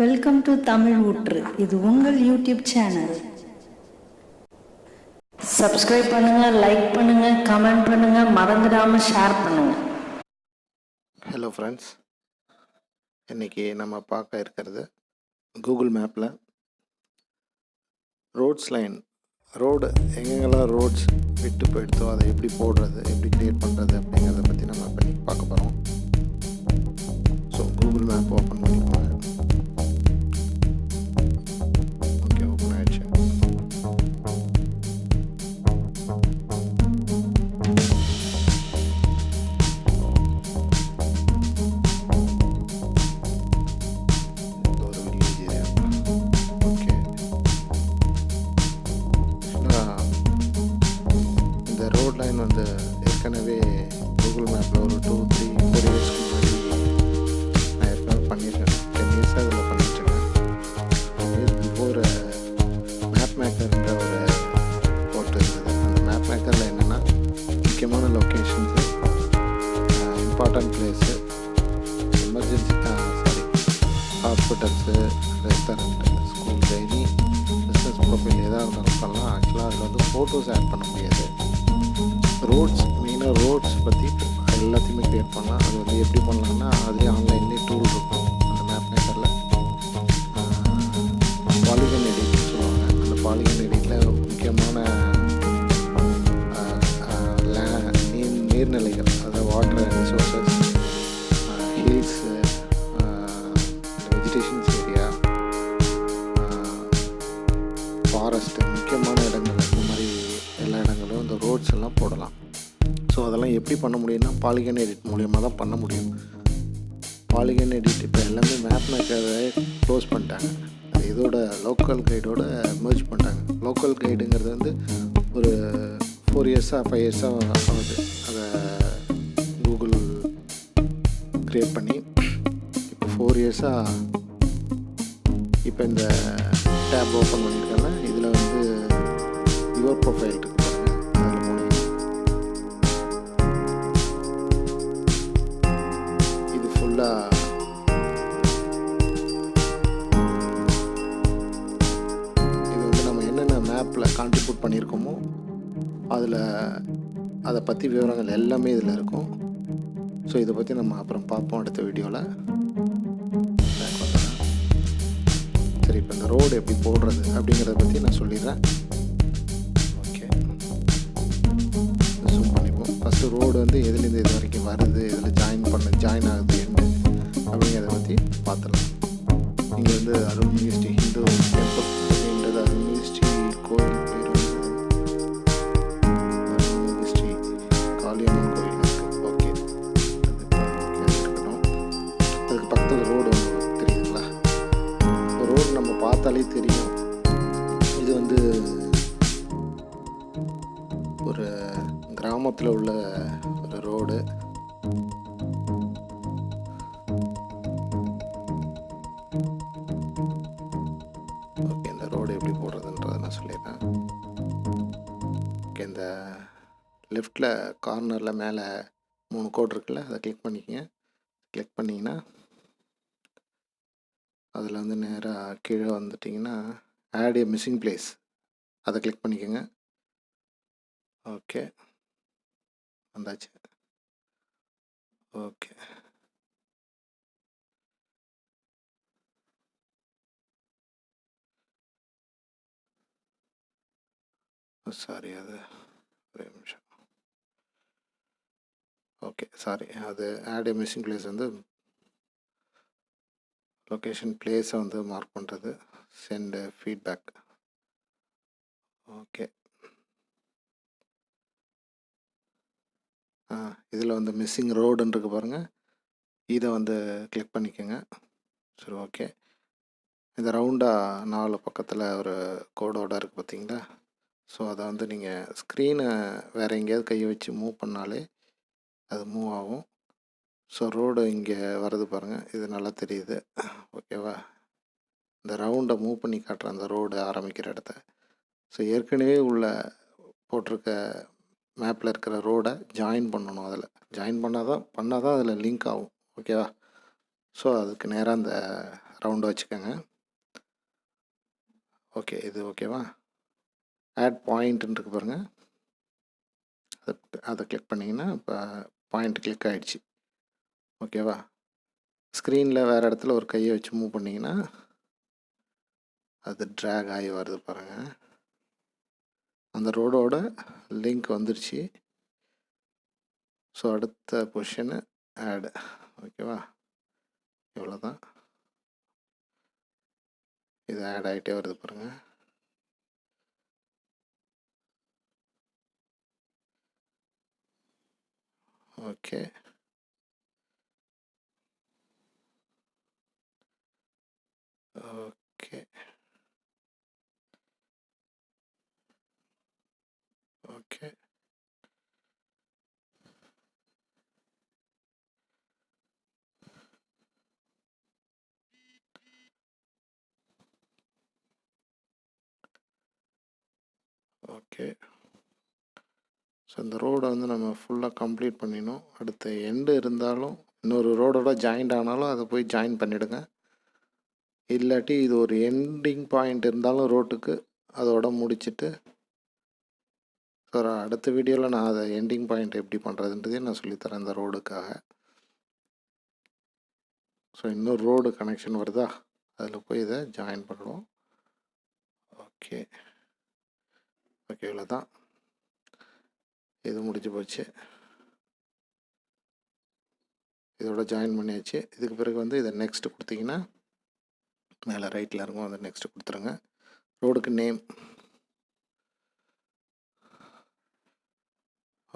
Welcome to Tamil ஊற்று. இது உங்கள் யூடியூப் சேனல். சப்ஸ்கிரைப் பண்ணுங்க, லைக் பண்ணுங்க, கமெண்ட் பண்ணுங்க, மறந்துடாம ஷேர் பண்ணுங்க. ஹலோ ஃப்ரெண்ட்ஸ், இன்றைக்கி நம்ம பார்க்க இருக்கிறது கூகுள் மேப்பில் ரோட்ஸ் லைன், ரோடு எங்கெங்கெல்லாம் ரோட்ஸ் விட்டு போயிடுதோ அதை எப்படி போடுறது, எப்படி க்ரியேட் பண்ணுறது அப்படிங்கிறத பற்றி நம்ம இப்போ பார்க்க போகிறோம். ஸோ கூகுள் மேப் ஓப்பன் பண்ணிக்கோங்க. ஓகே, ஓப்பன் ஆகிடுச்சு. லைன் வந்து ஏற்கனவே கூகுள் மேப்பில் ஒரு 2-3-4 இயர்ஸ்க்கு முன்னாடி நான் ஏற்கனவே பண்ணியிருக்கேன். 10 இயர்ஸாக இதில் பண்ணிட்டுருக்கேன். பிஃபோர் மேப் மேக்கர்ன்ற ஒரு போர்ட் இருந்தது. அந்த மேப் மேக்கரில் என்னென்னா முக்கியமான locations, important place, emergency hospitals, restaurant, school, daily business profile எதாக இருந்தாலும் பண்ணலாம். ஆக்சுவலாக அதில் வந்து ஃபோட்டோஸ் ஆட் பண்ண முடியாது. ரோட்ஸ், மெயினாக ரோட்ஸ் பற்றி எல்லாத்தையுமே க்ரியேட் பண்ணலாம். அது வந்து எப்படி பண்ணலாம்னா, அதுலேயே ஆன்லைன்லேயே டூல் இருக்கும். அந்த மேப் மேக்கரில் பாலிகன் எடிட்னு சொல்லுவாங்க. அந்த பாலிகன் எடிட்டில் முக்கியமான நீர்நிலைகள், அதாவது water resources, hills, vegetations area, forest, முக்கியமான இடங்கள், இந்த மாதிரி எல்லா இடங்களும் இந்த ரோட்ஸ் எல்லாம் போடலாம். ஸோ அதெல்லாம் எப்படி பண்ண முடியும்னா பாலிகன் எடிட் மூலியமாக தான் பண்ண முடியும். பாலிகன் எடிட் இப்போ எல்லாமே மேப் மேக்கரை க்ளோஸ் பண்ணிட்டாங்க. அது இதோட லோக்கல் கைடோட மெர்ஜ் பண்ணிட்டாங்க. லோக்கல் கைடுங்கிறது வந்து ஒரு 4 இயர்ஸாக 5 இயர்ஸாக ஆகுது. அதை கூகுள் க்ரியேட் பண்ணி இப்போ 4 இயர்ஸாக இப்போ இந்த டேப் ஓப்பன் பண்ணியிருக்காங்க. இதில் வந்து யுவர் ப்ரொஃபைல் இருக்குது பாருங்கள், அதில் போனீங்க. இது ஃபுல்லாக இது வந்து நம்ம என்னென்ன மேப்பில் கான்ட்ரிபியூட் பண்ணியிருக்கோமோ அதில் அதை பற்றி விவரங்கள் எல்லாமே இதில் இருக்கும். ஸோ இதை பற்றி நம்ம அப்புறம் பார்ப்போம் அடுத்த வீடியோவில். சரி, இப்போ இந்த ரோடு எப்படி போடுறது அப்படிங்கிறத பற்றி நான் சொல்லிடுறேன். ஃபஸ்ட்டு ரோடு வந்து எதுலேருந்து இது வரைக்கும் வருது, இதில் ஜாயின் ஆகுது எண்டு அப்படிங்கிறத பற்றி பார்த்துடலாம். இங்கே வந்து அருள்மிகு ஸ்ரீ ஹிந்து டெம்பிள் அப்படின்றது, அருள்மிகு ஸ்ரீ கோயில் பேர் வந்து அருள்மிகு ஸ்ரீ காளியம்மன் கோயில் இருக்குது. ஓகே, இருக்கட்டும். அதுக்கு பக்கத்தில் ரோடு வந்து தெரியுதுங்களா? ரோடு நம்ம பார்த்தாலே தெரியும். இது வந்து ஒரு கிராமத்தில் உள்ள ஒரு ரோடு. ஓகே, இந்த ரோடு எப்படி போடுறதுன்றதை நான் சொல்லிடுறேன். ஓகே, இந்த லெஃப்டில் கார்னரில் மேலே 3 கோடு இருக்குல்ல, அதை கிளிக் பண்ணிக்கங்க. கிளிக் பண்ணிங்கன்னா அதில் வந்து நேராக கீழே வந்துட்டிங்கன்னா ஆட் ஏ மிஸ்ஸிங் பிளேஸ், அதை கிளிக் பண்ணிக்கோங்க. ஓகே, வந்தாச்சு. ஓகே, சாரி, அது ஒரே நிமிஷம். ஓகே, சாரி, அது ஆட் ஏ மிஸ்ஸிங் பிளேஸ் வந்து லொக்கேஷன் பிளேஸை வந்து மார்க் பண்ணுறது. Send feedback. ஓகே, இதில் வந்து மிஸ்ஸிங் ரோடுன்னு இருக்கு பாருங்கள், இதை வந்து கிளிக் பண்ணிக்கோங்க. சரி, ஓகே. இந்த ரவுண்டாக 4 பக்கத்தில் ஒரு கோடோடு இருக்குது பார்த்தீங்களா? ஸோ அதை வந்து நீங்கள் ஸ்க்ரீனை வேறு எங்கேயாவது கையை வச்சு மூவ் பண்ணாலே அது மூவ் ஆகும். ஸோ ரோடு இங்கே வருது பாருங்கள், இது நல்லா தெரியுது. ஓகேவா? இந்த ரவுண்டை மூவ் பண்ணி காட்டுற அந்த ரோடு ஆரம்பிக்கிற இடத்த. ஸோ ஏற்கனவே உள்ள போட்டிருக்க மேப்பில் இருக்கிற ரோடை ஜாயின் பண்ணணும். அதில் ஜாயின் பண்ணால் தான் அதில் லிங்க் ஆகும். ஓகேவா? ஸோ அதுக்கு நேராக அந்த ரவுண்டாக வச்சுக்கோங்க. ஓகே, இது ஓகேவா? ஆட் பாயிண்ட்டுன்னு இருக்கு பாருங்கள், அதை கிளிக் பண்ணிங்கன்னா இப்போ பாயிண்ட் கிளிக் ஆகிடுச்சு. ஓகேவா? ஸ்க்ரீனில் வேறு இடத்துல ஒரு கையை வச்சு மூவ் பண்ணிங்கன்னா அது ட்ராக் ஆகி வருது பாருங்கள். அந்த ரோடோட லிங்க் வந்துருச்சு. ஸோ அடுத்த பொசிஷனு ஆட். ஓகேவா? இவ்வளோ தான். இது ஆட் ஆகிட்டே வருது பாருங்கள். Okay, okay, okay. Okay. So இந்த ரோடை வந்து நம்ம ஃபுல்லாக கம்ப்ளீட் பண்ணிடணும். அடுத்த எண்டு இருந்தாலும் இன்னொரு ரோடோட ஜாயிண்ட் ஆனாலும் அதை போய் ஜாயின் பண்ணிவிடுங்க. இல்லாட்டி இது ஒரு எண்டிங் பாயிண்ட் இருந்தாலும் ரோட்டுக்கு அதோட முடிச்சுட்டு, ஸோ அடுத்த வீடியோவில் நான் அதை எண்டிங் பாயிண்ட் எப்படி பண்ணுறதுன்றதையும் நான் சொல்லித்தரேன் இந்த ரோடுக்காக. ஸோ இன்னொரு ரோடு கனெக்ஷன் வருதா, அதில் போய் இதை ஜாயின் பண்ணுவோம். ஓகே, ஓகே, இவ்வளோ தான். இது முடிஞ்சு போச்சு. இதோட ஜாயின் பண்ணியாச்சு. இதுக்கு பிறகு வந்து இதை நெக்ஸ்ட்டு கொடுத்தீங்கன்னா மேலே ரைட்டில் இருக்கும், அதை நெக்ஸ்ட்டு கொடுத்துருங்க. ரோடுக்கு நேம்.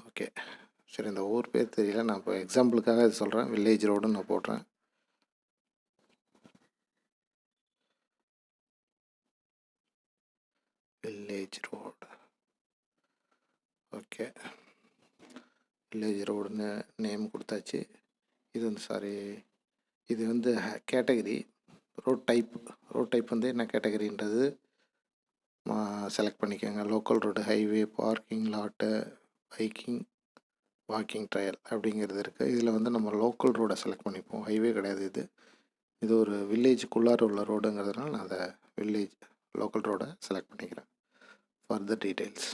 ஓகே, சரி, இந்த ஊர் பேர் தெரியல, நான் இப்போ எக்ஸாம்பிளுக்காக இது சொல்கிறேன். வில்லேஜ் ரோடுன்னு நான் போடுறேன். Village road. ஓகே, வில்லேஜ் ரோடுன்னு நேம் கொடுத்தாச்சு. இது வந்து இது வந்து கேட்டகரி ரோட் டைப் வந்து என்ன கேட்டகரின்றது செலக்ட் பண்ணிக்கோங்க. Local road, highway, parking lot, biking, walking trial அப்படிங்கிறது இருக்குது. இதில் வந்து நம்ம லோக்கல் ரோடை செலக்ட் பண்ணிப்போம், ஹைவே கிடையாது. இது ஒரு வில்லேஜுக்குள்ளார உள்ள ரோடுங்கிறதுனால நான் அதை லோக்கல் ரோடை செலக்ட் பண்ணிக்கிறேன். ஃபர்தர் டீட்டெயில்ஸ்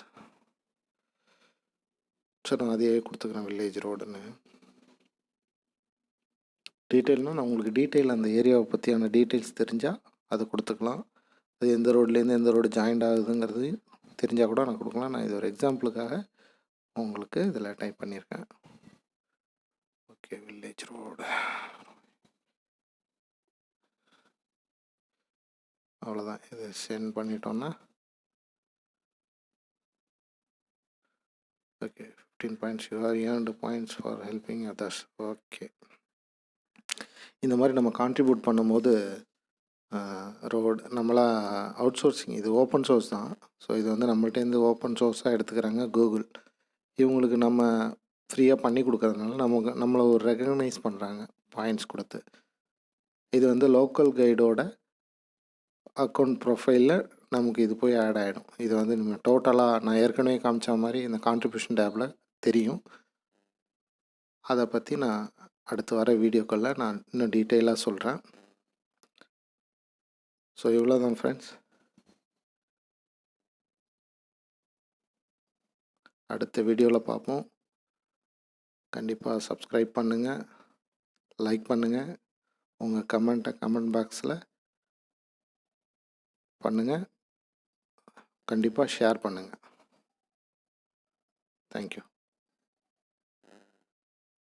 சரி, நான் அதையே கொடுத்துக்கிறேன், வில்லேஜ் ரோடுன்னு. டீட்டெயில்னால் நான் உங்களுக்கு டீட்டெயில் அந்த ஏரியாவை பற்றியான டீட்டெயில்ஸ் தெரிஞ்சால் அது கொடுத்துக்கலாம். அது எந்த ரோட்லேருந்து எந்த ரோடு ஜாயிண்ட் ஆகுதுங்கிறது தெரிஞ்சால் கூட நான் கொடுக்கலாம். நான் இது ஒரு எக்ஸாம்பிளுக்காக உங்களுக்கு இதில் டைப் பண்ணியிருக்கேன். Okay, village road. அவ்வளோதான். இதை சென்ட் பண்ணிட்டோன்னா okay, 15 points. You are earned points for helping others. Okay, இந்த மாதிரி நம்ம கான்ட்ரிபியூட் பண்ணும்போது ரோடு நம்மளாம் அவுட் சோர்சிங், இது ஓப்பன் சோர்ஸ் தான். ஸோ இது வந்து நம்மள்டேருந்து ஓப்பன் சோர்ஸாக எடுத்துக்கிறாங்க கூகுள். இவங்களுக்கு நம்ம ஃப்ரீயாக பண்ணி கொடுக்கறதுனால நம்மளை ஒரு ரெகக்னைஸ் பண்ணுறாங்க பாயிண்ட்ஸ் கொடுத்து. இது வந்து லோக்கல் கைடோட அக்கௌண்ட் ப்ரொஃபைலில் நமக்கு இது போய் ஆட் ஆகிடும். இது வந்து நம்ம டோட்டலாக நான் ஏற்கனவே காமிச்ச மாதிரி இந்த கான்ட்ரிபியூஷன் டேப்பில் தெரியும். அதை பற்றி நான் அடுத்து வர வீடியோக்களில் நான் இன்னும் டீட்டெயிலாக சொல்கிறேன். ஸோ இவ்வளோ தான் ஃப்ரெண்ட்ஸ். அடுத்த வீடியோவில் பார்ப்போம். கண்டிப்பாக சப்ஸ்கிரைப் பண்ணுங்கள், லைக் பண்ணுங்கள், உங்கள் கமெண்ட்டை கமெண்ட் பாக்ஸில் பண்ணுங்கள், கண்டிப்பாக ஷேர் பண்ணுங்கள். தேங்க்யூ.